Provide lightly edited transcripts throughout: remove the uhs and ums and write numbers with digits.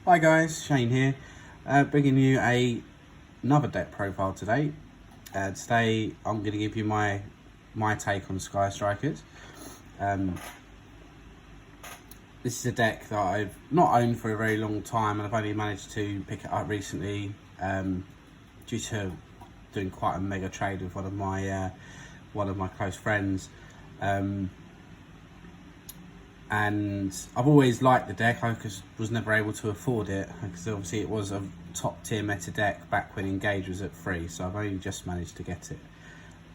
Hi guys, Shane here, bringing you another deck profile today. Today I'm going to give you my take on Sky Strikers. This is a deck that I've not owned for a very long time, and I've only managed to pick it up recently due to doing quite a mega trade with one of my close friends. And I've always liked the deck. I was never able to afford it because obviously it was a top tier meta deck back when Engage was at free, so I've only just managed to get it.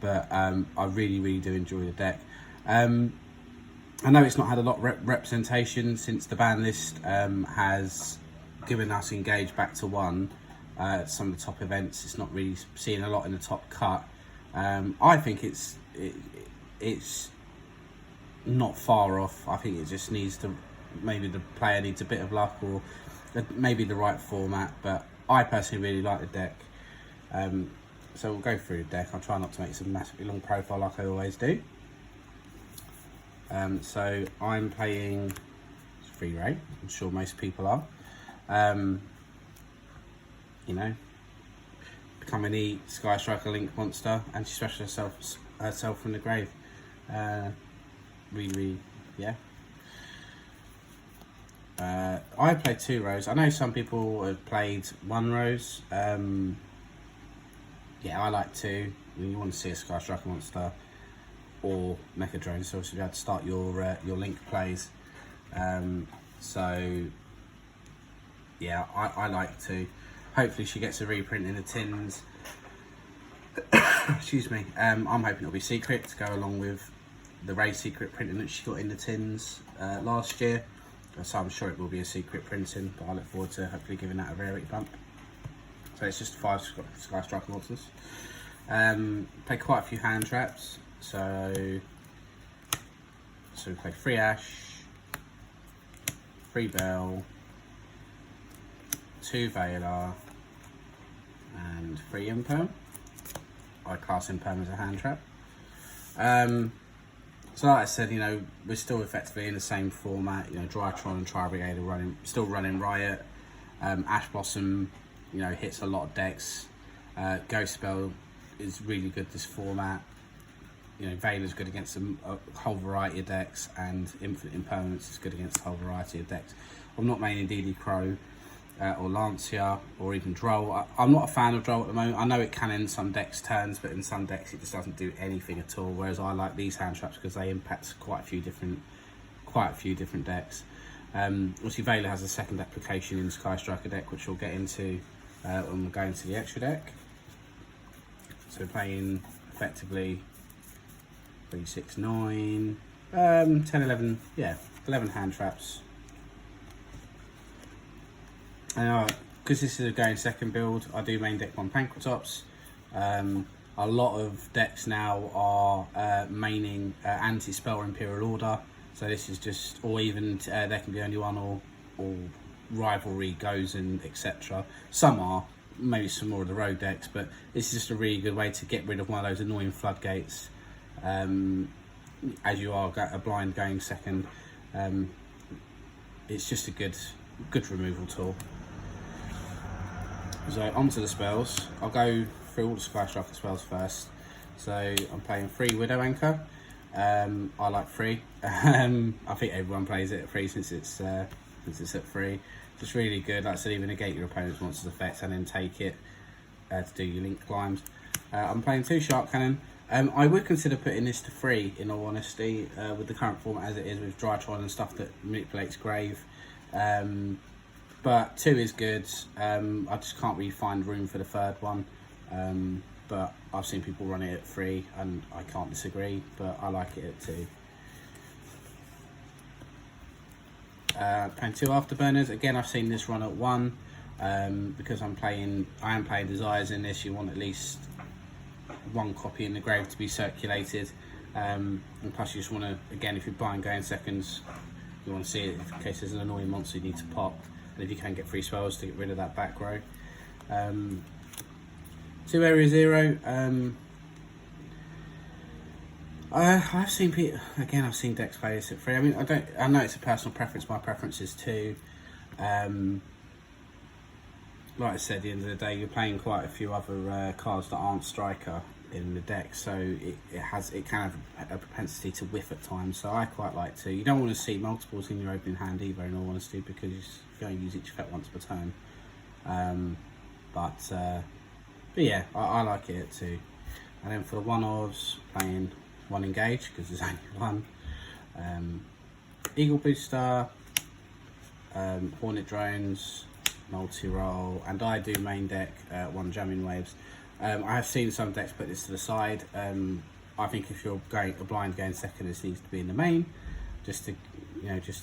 But I really do enjoy the deck. I know it's not had a lot of representation since the ban list has given us Engage back to 1 at some of the top events. It's not really seen a lot in the top cut. I think it's not far off. I think it just needs to, maybe the player needs a bit of luck or maybe the right format, but I personally really like the deck. So we'll go through the deck. I'll try not to make some massively long profile like I always do. So I'm playing Free Ray. I'm sure most people are. You know, become an E Sky Striker Link monster, and she special herself from the grave. Really, yeah. I played 2 rows. I know some people have played 1 rows. Yeah, I like 2. When you want to see a Sky Striker monster or Mecha Drone, so obviously you have to start your Link plays. So yeah, I like 2. Hopefully she gets a reprint in the tins. Excuse me. I'm hoping it'll be secret to go along with the Ray secret printing that she got in the tins last year, so I'm sure it will be a secret printing, but I look forward to hopefully giving that a rarity bump. So it's just 5 Sky Striker monsters. Play quite a few hand traps, so we play 3 Ash, 3 Bell, 2 Veiler, and 3 Imperm. I class Imperm as a hand trap. So like I said, you know, we're still effectively in the same format. You know, Drytron and Tri-Brigade are still running Riot. Ash Blossom, you know, hits a lot of decks. Ghost Spell is really good this format. You know, Veiler's good against a whole variety of decks, and Infinite Impermanence is good against a whole variety of decks. I'm not mainly DD Crow or Lancia or even Droll. I'm not a fan of Droll at the moment. I know it can end some decks' turns, but in some decks it just doesn't do anything at all. Whereas I like these hand traps because they impact quite a few different decks. Obviously, Veiler has a second application in the Sky Striker deck, which we'll get into when we go into the extra deck. So we're playing effectively 3, 6, 9, 10, 11, yeah, 11 hand traps. Because this is a going second build, I do main deck 1 Pankratops. A lot of decks now are maining anti-spell or Imperial Order, so this is just, or even there can be only one, or rivalry goes and etc. Some are, maybe some more of the road decks, but this is just a really good way to get rid of one of those annoying floodgates as you are a blind going second. It's just a good removal tool. So onto the spells. I'll go through all the Sky Striker spells first. So I'm playing 3 Widow Anchor. I like 3. I think everyone plays it at 3 since it's at 3. Just really good. Like I said, even negate your opponent's monster's effects and then take it to do your link climbs. I'm playing 2 Shark Cannon. I would consider putting this to 3 in all honesty, with the current format as it is with Drytron and stuff that manipulates Grave. But 2 is good. I just can't really find room for the 3rd one. But I've seen people run it at 3 and I can't disagree, but I like it at 2. Playing 2 Afterburners. Again, I've seen this run at 1. Because I am playing Desires in this, you want at least 1 copy in the grave to be circulated. And plus you just want to, again, if you're buying going seconds, you want to see it in case there's an annoying monster you need to pop. And if you can get free spells to get rid of that back row. 2 Area Zero. I've seen people, again, I've seen decks play this at 3. I mean, I know it's a personal preference. My preference is 2. like I said, at the end of the day, you're playing quite a few other cards that aren't striker in the deck, so it can have a propensity to whiff at times. So I quite like to. You don't want to see multiples in your opening hand either, in all honesty, because you're going to use each effect once per turn. But yeah, I like it too. And then for the one-offs, playing one engage because there's only one. Eagle Booster, Hornet Drones, multi-roll, and I do main deck one Jamming Waves. I have seen some decks put this to the side. I think if you're going a blind going second, this needs to be in the main, just to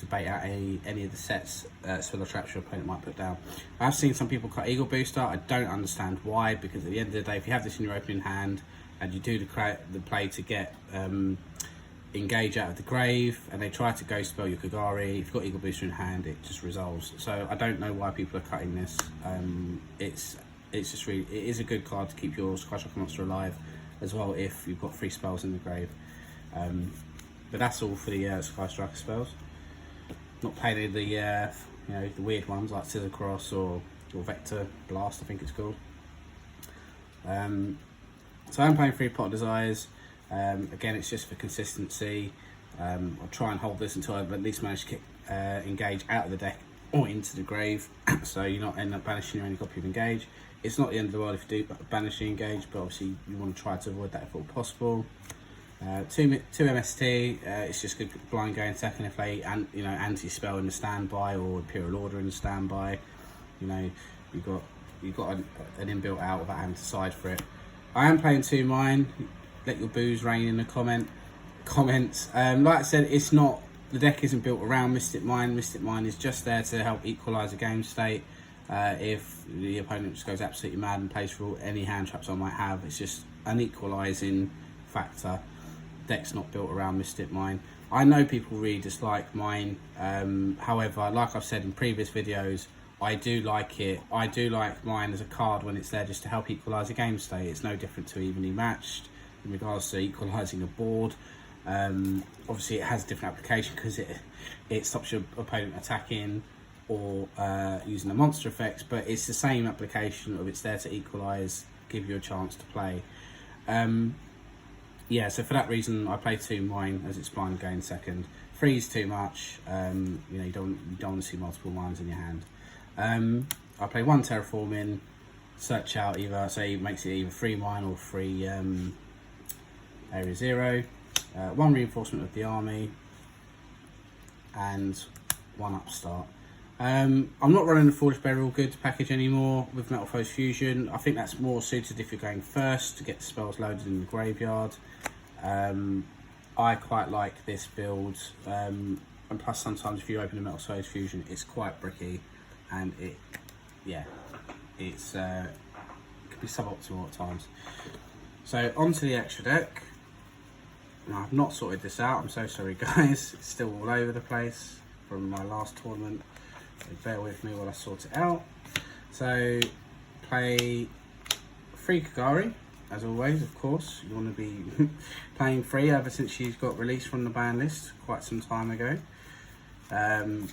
bait out any of the sets, spell or traps your opponent might put down. I've seen some people cut Eagle Booster. I don't understand why, because at the end of the day, if you have this in your opening hand and you do the play to get engage out of the grave, and they try to ghost spell your Kagari, if you've got Eagle Booster in hand, it just resolves. So I don't know why people are cutting this. It's just really, it is a good card to keep your Skystriker monster alive as well if you've got 3 spells in the grave. But that's all for the Skystriker spells. Not playing any of the the weird ones like Scissor Cross or Vector Blast, I think it's called. So I'm playing 3 Pot Desires. Again, it's just for consistency. I'll try and hold this until I at least manage to kick Engage out of the deck or into the grave, so you're not end up banishing your only copy of Engage. It's not the end of the world if you do banish the Engage, but obviously you want to try to avoid that if all possible. 2 MST, it's just good blind going second if they anti-spell in the standby or Imperial Order in the standby. You've got an inbuilt out without having to side for it. I am playing 2 mine. Let your booze rain in the comments. Like I said, it's not, the deck isn't built around Mystic Mine. Mystic Mine is just there to help equalise the game state. If the opponent just goes absolutely mad and plays for any hand traps I might have, it's just an equalising factor. Deck's not built around Mystic Mine. I know people really dislike mine. However, like I've said in previous videos, I do like it. I do like mine as a card when it's there just to help equalise a game state. It's no different to evenly matched in regards to equalising a board. Obviously it has a different application because it stops your opponent attacking or using the monster effects, but it's the same application of it's there to equalise, give you a chance to play. Yeah, so for that reason I play 2 mine as it's blind going second. 3 is too much. You don't want to see multiple mines in your hand. I play 1 terraforming, search out either, so it makes it either 3 mine or 3 area 0, 1 reinforcement of the army, and 1 upstart. I'm not running the Forged Burial Goods package anymore with Metal Foes Fusion. I think that's more suited if you're going first to get the spells loaded in the graveyard. I quite like this build, and plus sometimes if you open a Metal Foes Fusion, it's quite bricky, and it could be suboptimal at times. So onto the extra deck. Now, I've not sorted this out, I'm so sorry guys, it's still all over the place from my last tournament, so bear with me while I sort it out. So play 3 Kagari, as always, of course. You want to be playing 3 ever since she's got released from the ban list quite some time ago. Like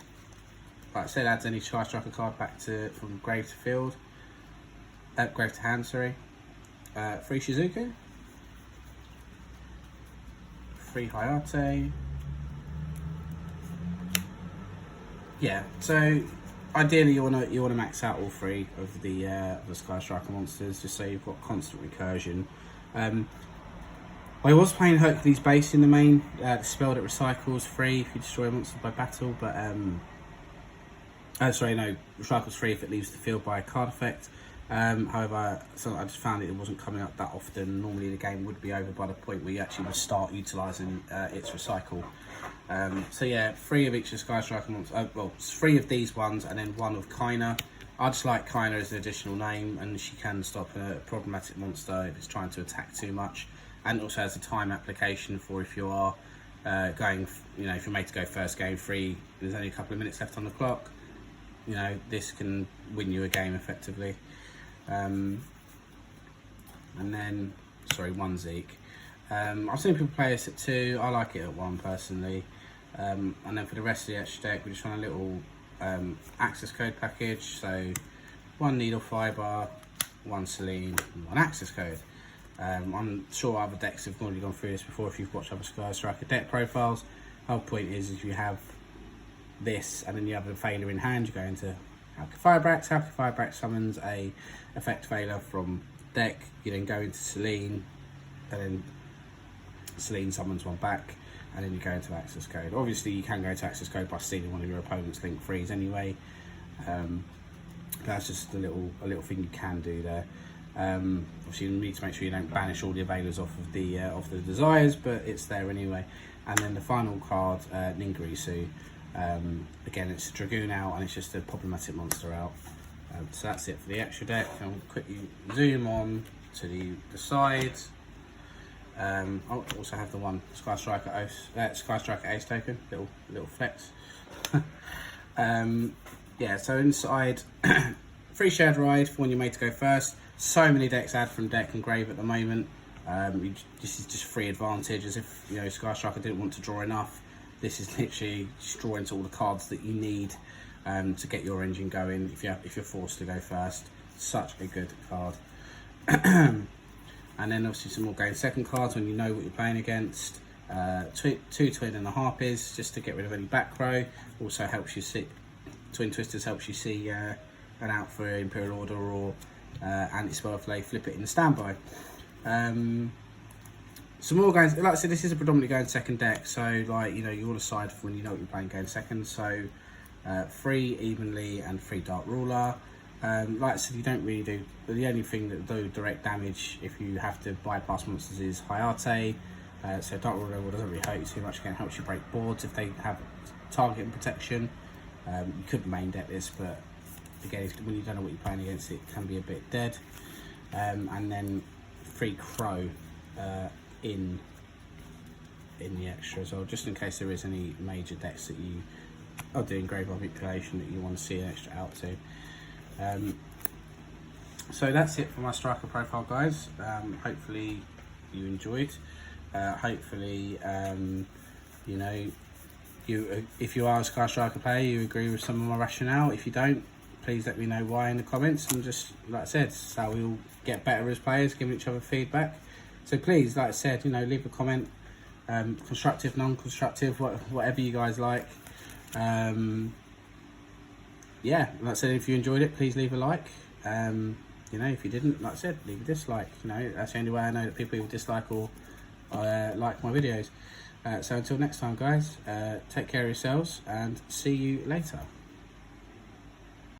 I said, adds any Skystriker card back from grave to field, grave to hand, sorry. 3 Shizuku, 3 Hayate. Yeah, so ideally you wanna max out all 3 of the Skystriker monsters, just so you've got constant recursion. I was playing Hercules Base in the main, the spell that recycles 3 if you destroy a monster by battle, but recycles 3 if it leaves the field by a card effect. However, so I just found it wasn't coming up that often. Normally the game would be over by the point where you actually would start utilising its recycle. So yeah, 3 of each of the Skystriker monsters, well, 3 of these ones and then 1 of Kaina. I just like Kaina as an additional name, and she can stop a problematic monster if it's trying to attack too much, and also has a time application for if you are going, if you're made to go first game 3, there's only a couple of minutes left on the clock. This can win you a game effectively. And then, sorry, 1 Zeke. I've seen people play this at 2. I like it at 1 personally. And then for the rest of the extra deck, we just run a little access code package. So 1 needle fibre, 1 Selene, and 1 access code. I'm sure other decks have already gone through this before if you've watched other Sky Striker deck profiles. The whole point is if you have this and then you have a failure in hand, you go into Hauke Firebrax. Hauke Firebrax summons a effect failure from deck. You then go into Selene, and then Selene summons one back, and then you go into access code. Obviously you can go to access code by stealing one of your opponent's link frees anyway. That's just a little thing you can do there. Obviously you need to make sure you don't banish all the availers off of the desires, but it's there anyway. And then the final card, Ningirsu. Again, it's a Dragoon out, and it's just a problematic monster out. So that's it for the extra deck. I'll quickly zoom on to the sides. I'll also have the one Sky Striker Ace token, little flex. Yeah, so inside, free shared ride for when you're made to go first. So many decks add from deck and grave at the moment. This is just free advantage, as if Sky Striker didn't want to draw enough. This is literally just drawing to all the cards that you need to get your engine going if you're forced to go first. Such a good card. And then obviously some more game second cards when you know what you're playing against. 2 Twin and a Harpies just to get rid of any back row. Also helps you see, Twin Twisters helps you see an out for Imperial Order or Anti-Spell Flay, flip it in the standby. Some more games, like I said, this is a predominantly going second deck, so like you all decide when you know what you're playing going second. So 3 Evenly and 3 Dark Ruler. Like I said, you don't really do, the only thing that do direct damage if you have to bypass monsters is Hayate. So Dark Ruler doesn't really hurt you too much. Again, helps you break boards if they have target and protection. You could main deck this, but again, when you don't know what you're playing against, it can be a bit dead. And then 3 Crow in the extra as well, just in case there is any major decks that you are doing graveyard manipulation that you want to see an extra out to. So that's it for my striker profile, guys. Hopefully you enjoyed. Hopefully if you are a Sky Striker player, you agree with some of my rationale. If you don't, please let me know why in the comments, and just like I said, so we'll get better as players, giving each other feedback. So please, like I said, leave a comment, constructive, non-constructive, whatever you guys like. Yeah, like I said, if you enjoyed it, please leave a like. If you didn't, like I said, leave a dislike. That's the only way I know that people will dislike or like my videos. So until next time, guys, take care of yourselves and see you later.